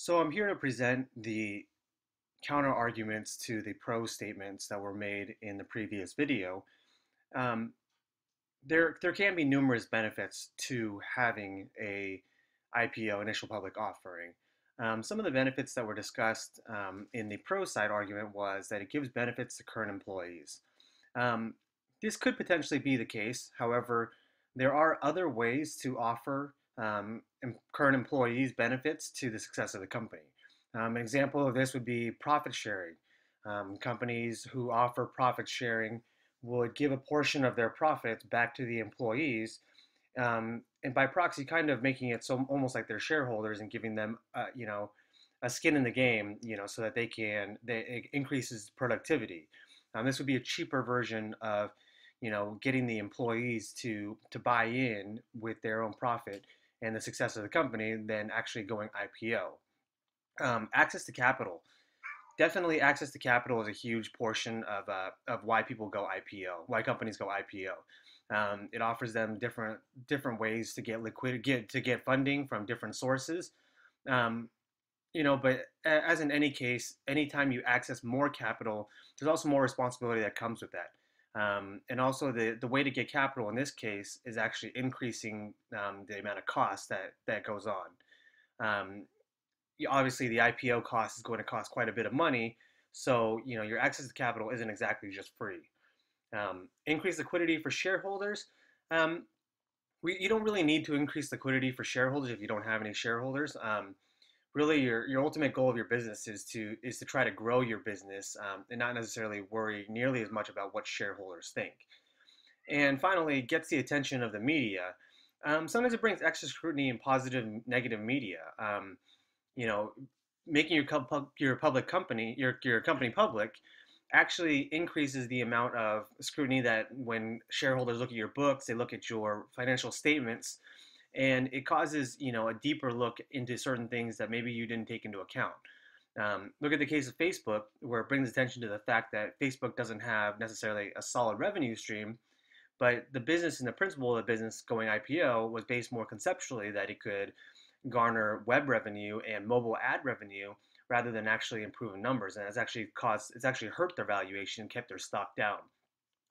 So I'm here to present the counter arguments to the pro statements that were made in the previous video. Um, there can be numerous benefits to having a IPO, initial public offering. Some of the benefits that were discussed in the pro side argument was that it gives benefits to current employees. Um, this could potentially be the case. However, there are other ways to offer current employees benefits to the success of the company. An example of this would be profit sharing. Companies who offer profit sharing would give a portion of their profits back to the employees, and by proxy, kind of making it so almost like they're shareholders and giving them, a skin in the game, so that it increases productivity. This would be a cheaper version of, getting the employees to buy in with their own profit and the success of the company than actually going IPO. Access to capital. Definitely, access to capital is a huge portion of why people go IPO, why companies go IPO. It offers them different ways to get get funding from different sources. Um, but as in any case, anytime you access more capital, there's also more responsibility that comes with that. And also the way to get capital in this case is actually increasing the amount of cost that goes on. Um, Obviously, the IPO cost is going to cost quite a bit of money, so your access to capital isn't exactly just free. Increase liquidity for shareholders. Um, you don't really need to increase liquidity for shareholders if you don't have any shareholders. Really, your ultimate goal of your business is to try to grow your business, and not necessarily worry nearly as much about what shareholders think. And finally, it gets the attention of the media. Sometimes it brings extra scrutiny in positive and negative media. You know, Making your public company your company public actually increases the amount of scrutiny that when shareholders look at your books, they look at your financial statements, and it causes a deeper look into certain things that maybe you didn't take into account. Look at the case of Facebook, where it brings attention to the fact that Facebook doesn't have necessarily a solid revenue stream, but the business and the principle of the business going IPO was based more conceptually that it could garner web revenue and mobile ad revenue rather than actually improving numbers, and it's actually hurt their valuation and kept their stock down.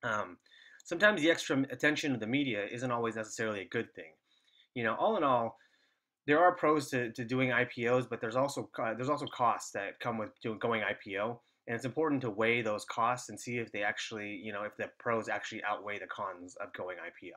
Um, Sometimes the extra attention of the media isn't always necessarily a good thing. All in all, there are pros to doing IPOs, but there's also costs that come with going IPO, and it's important to weigh those costs and see if they actually, if the pros actually outweigh the cons of going IPO.